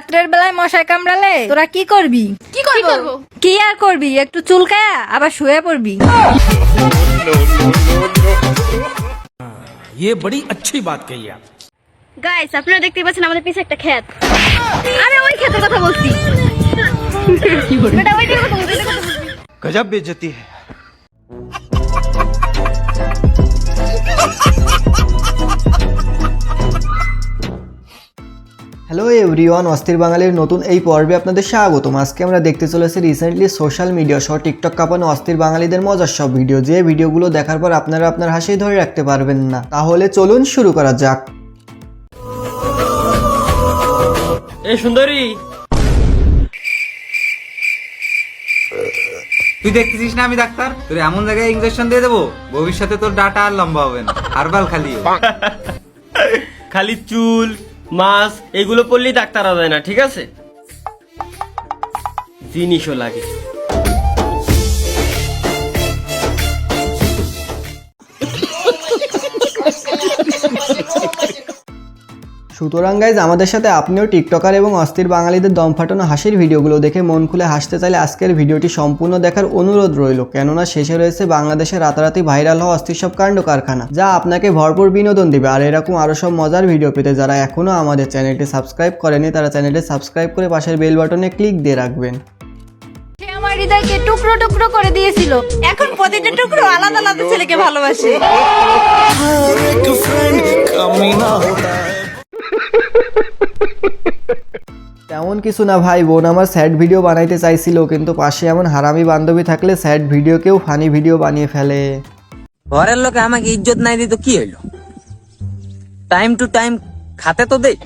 রাত্রের বেলায় মশায় কামড়ালে তোরা কি করবি? কি করব? কি আর করবি, একটু চুলকায়া আবার শুয়ে পড়বি। ये बड़ी अच्छी बात कही आप। গাইস, আপনারা দেখতে পাচ্ছেন আমাদের পিছে একটা ক্ষেত। আমি ওই ক্ষেতের কথা বলছি। বেটা ওইটার কথা বলছি। गजब बेइज्जती है। হ্যালো এভরিওয়ান, অস্থির বাঙালির নতুন এই পর্বে আপনাদের স্বাগতম। আজকে আমরা দেখতে চলেছি রিসেন্টলি সোশ্যাল মিডিয়া সহ টিকটক কাঁপানো অস্থির বাঙালিদের মজার সব ভিডিও, যে ভিডিওগুলো দেখার পর আপনারা আপনার হাসি ধরে রাখতে পারবেন না। তাহলে চলুন শুরু করা যাক। এই সুন্দরী, তুই দেখতেছিস না আমি ডাক্তার? তোর এমন জায়গায় ইনজেকশন দিয়ে দেবো ভবিষ্যতে তোর ডাটা আর লম্বা হবে না, হারবাল খালি। খালি চুল মাছ এগুলো পড়লেই ডাক্তার হওয়া যায় না, ঠিক আছে? জিনিসও লাগে। সুতরাং গাইজ, আমাদের সাথে আপনিও টিকটকার এবং অস্থির বাঙালিদের দম ফাটানো হাসির ভিডিওগুলো দেখে মন খুলে হাসতে চাইলে আজকের ভিডিওটি সম্পূর্ণ দেখার অনুরোধ রইল, কেননা শেষে রয়েছে বাংলাদেশে রাতারাতি ভাইরাল হওয়া অস্থির সব কাণ্ড কারখানা, যা আপনাকে ভরপুর বিনোদন দিবে। আর এরকম আরও সব মজার ভিডিও পেতে যারা এখনও আমাদের চ্যানেলটি সাবস্ক্রাইব করেনি, তারা চ্যানেলটি সাবস্ক্রাইব করে পাশের বেল বাটনে ক্লিক দিয়ে রাখবেন। সে আমার হৃদয়কে টুকরো টুকরো করে দিয়েছিল, এখন প্রতিটা টুকরো আলাদা আলাদা ছেলেকে ভালোবাসে। তেমন কিছু না ভাই, বোন আমার স্যাড ভিডিও বানাইতে চাইছিল, কিন্তু পাশে এমন হারামি বান্ধবী থাকলে স্যাড ভিডিওকেও ফানি ভিডিও বানিয়ে ফেলে। ঘরের লোকে আমাকে ইজ্জত নাই দিত কি হইলো? টাইম টু টাইম খাতে তো দেই,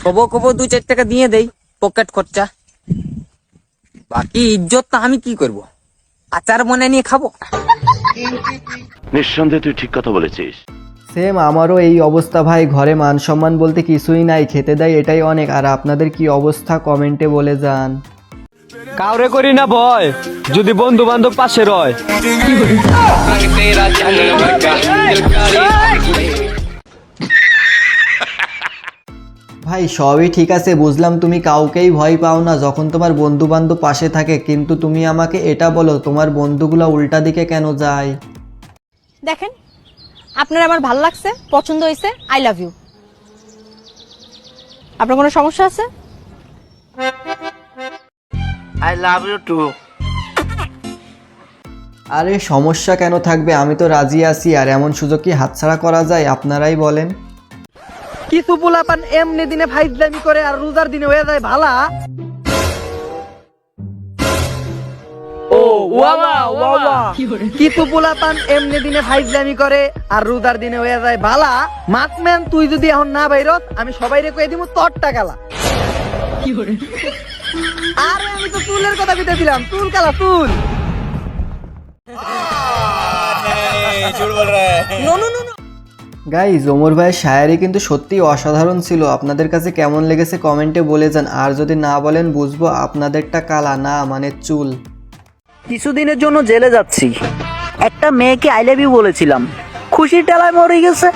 কবো কবো 2-4 টাকা দিয়ে দেই পকেট খরচা, বাকি ইজ্জত আমি কি করব? আচার মনে নিয়ে খাবো? নিঃসন্দেহে তুই ঠিক কথা বলেছিস। সেম আমারও এই অবস্থা ভাই, ঘরে মান সম্মান বলতে কিছুই নাই, খেতে দেয় এটাই অনেক। আর আপনাদের কি অবস্থা কমেন্টে বলে যান। কাউরে করি না ভয়, যদি বন্ধু বান্ধব পাশে রয়। ভাই সবই ঠিক আছে, বুঝলাম তুমি কাউকেই ভয় পাও না যখন তোমার বন্ধু বান্ধব পাশে থাকে, কিন্তু তুমি আমাকে এটা বলো তোমার বন্ধুগুলো উল্টা দিকে কেন যায়? দেখেন, আপনার আমার ভালো লাগছে, পছন্দ হয়েছে, আই লাভ ইউ। আপনার কোনো সমস্যা আছে? I love you too. আরে সমস্যা কেন থাকবে, আমি তো রাজি আছি। আর এমন সুযোগ কি হাতছাড়া করা যায়? আপনারাই বলেন। কিছু পোলাপান এমনি দিনে ফাইজলামি করে আর রোজার দিনে হয়ে যায় ভালা। কিছু পোলাপান এমনি দিনে ফাইজলামি করে আর রোজার দিনে হয়ে যায় ভালা। মাতম্যান তুই যদি এখন না বাইরত, আমি সবাই রে কয়ে দিব তোর টাকালা। আরে আমি তো চুলের কথা কইতেছিলাম, চুল কালা চুল। গাইজ, ওমর ভাইয়ের শায়ারি কিন্তু সত্যিই অসাধারণ ছিল। আপনাদের কাছে কেমন লেগেছে কমেন্টে বলে যান। আর যদি না বলেন বুঝবো আপনাদেরটা কালা না, মানে চুল। কিছুদিনের জন্য জেলে যাচ্ছি, একটা মেয়েকে আই লাভ ইউ বলেছিলাম, খুশির টেলায় মরে গেছে।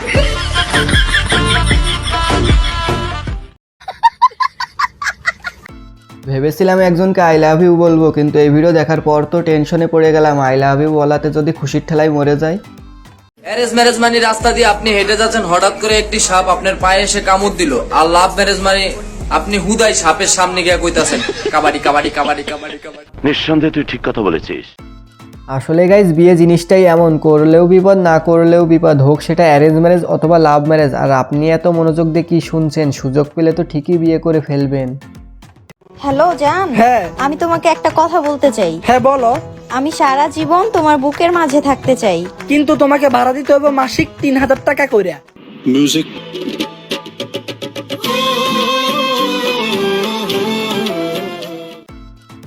ভেবেছিলাম একজনকে আই লাভ ইউ বলবো, কিন্তু এই ভিডিও দেখার পর তো টেনশনে পড়ে গেলাম, আই লাভ ইউ বলাতে যদি খুশির ঠেলায় মরে যায়। অ্যারেঞ্জ ম্যারেজ মানে রাস্তা দিয়ে আপনি হেঁটে যাচ্ছেন, হঠাৎ করে একটি সাপ আপনার পায়ে এসে কামড় দিল। আর লাভ ম্যারেজ মানে আপনি হুদাই সাপের সামনে গিয়ে কইতাছেন কাবাডি কাবাডি কাবাডি কাবাডি কাবাডি। নিঃসন্দেহে তুই ঠিক কথা বলেছিস। আসলে গাইজ, বিয়ে জিনিসটাই এমন, করলেও বিপদ না করলেও বিপদ, হোক সেটা অ্যারেঞ্জ ম্যারেজ অথবা লাভ ম্যারেজ। আর আপনি এত মনোযোগ দিয়ে কি শুনছেন? সুযোগ পেলে তো ঠিকই বিয়ে করে ফেলবেন। হ্যালো জান, হ্যাঁ আমি তোমাকে একটা কথা বলতে চাই। হ্যাঁ বলো। আমি সারা জীবন তোমার বুকের মাঝে থাকতে চাই, কিন্তু তোমাকে ভাড়া দিতে হবে মাসিক 3000 টাকা কইরা। মিউজিক।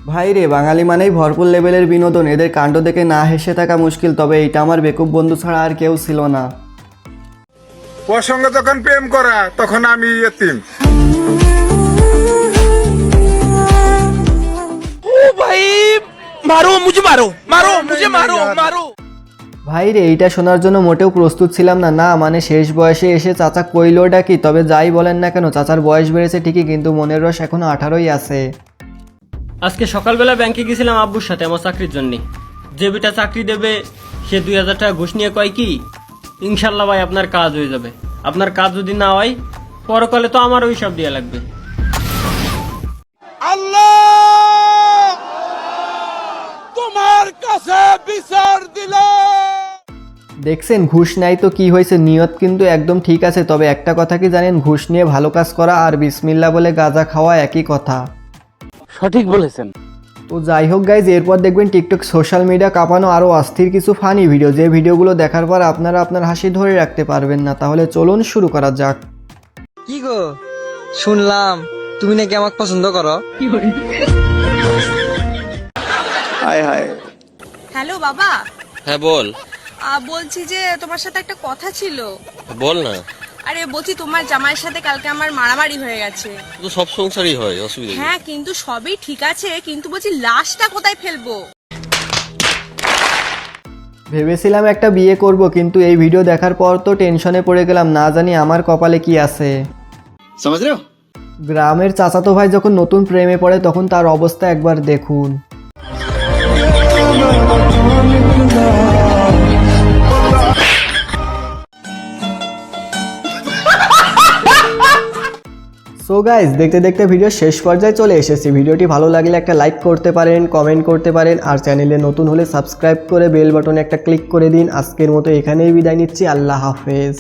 ভাই রে, বাঙালি মানেই ভরপুর লেভেলের বিনোদন, এদের কাণ্ড দেখে না হেসে থাকা মুশকিল। তবে এইটা আমার বেকুব বন্ধু ছাড়া আর কেউ ছিল না। ওর সঙ্গে যখন প্রেম করা তখন আমি এতিম। ओ भाई, मारो मुझे, मारो मारो मुझे, मारो मारो। ভাই রে, এইটা শোনার জন্য মোটেও প্রস্তুত ছিলাম না। না মানে শেষ বয়সে এসে চাচা কইলোটা কি? তবে যাই বলেন না কেন, চাচার বয়স বেড়েছে ঠিকই, কিন্তু মনের রস এখনো 18ই আছে। আজকে সকালবেলা ব্যাংকে গেছিলাম আব্বুর সাথে আমার চাকরির জন্য। যে বেটা চাকরি দেবে সে 2000 টাকা ঘুষ নিয়ে কয় কি, ইনশাল্লাহ ভাই আপনার কাজ হয়ে যাবে। আপনার কাজ যদি না হয় পরকালে তো আমার ওই সব দিয়ে লাগবে। দেখছেন ঘুষ নাই তো কি হয়েছে, নিয়ত কিন্তু একদম ঠিক আছে। তবে একটা কথা কি জানেন, ঘুষ নিয়ে ভালো কাজ করা আর বিসমিল্লাহ বলে গাঁজা খাওয়া একই কথা। সঠিক বলেছেন। তো যাই হোক গাইজ, এরপর দেখবেন টিকটক সোশ্যাল মিডিয়া কাঁপানো আরও অস্থির কিছু ফানি ভিডিও, যে ভিডিওগুলো দেখার পর আপনারা আপনার হাসি ধরে রাখতে পারবেন না। তাহলে চলুন শুরু করা যাক। কি গো, শুনলাম তুমি নাকি আমাকে পছন্দ করো? হ্যালো বাবা। হ্যাঁ বল। বলছি যে তোমার সাথে একটা কথা ছিল। বল না। আরে বলছি তোমার জামাইয়ের সাথে কালকে আমার মারামারি হয়ে গেছে। তো সব সংসারই হয়, অসুবিধা হ্যাঁ কিন্তু সবই ঠিক আছে, কিন্তু বলছি লাশটা কোথায় ফেলবো? ভেবেছিলাম একটা বিয়ে করব, কিন্তু এই ভিডিও দেখার পর তো টেনশনে পড়ে গেলাম, না জানি আমার কপালে কি আছে। গ্রামের চাচাতো ভাই যখন নতুন প্রেমে পড়ে তখন তার অবস্থা একবার দেখুন। সো গাইজ, দেখতে দেখতে ভিডিও শেষ পর্যায়ে চলে এসেছি। ভিডিওটি ভালো লাগলে একটা লাইক করতে পারেন, কমেন্ট করতে পারেন, আর চ্যানেলে নতুন হলে সাবস্ক্রাইব করে বেল বাটনে একটা ক্লিক করে দিন। আজকের মতো এখানেই বিদায় নিচ্ছি, আল্লাহ হাফেজ।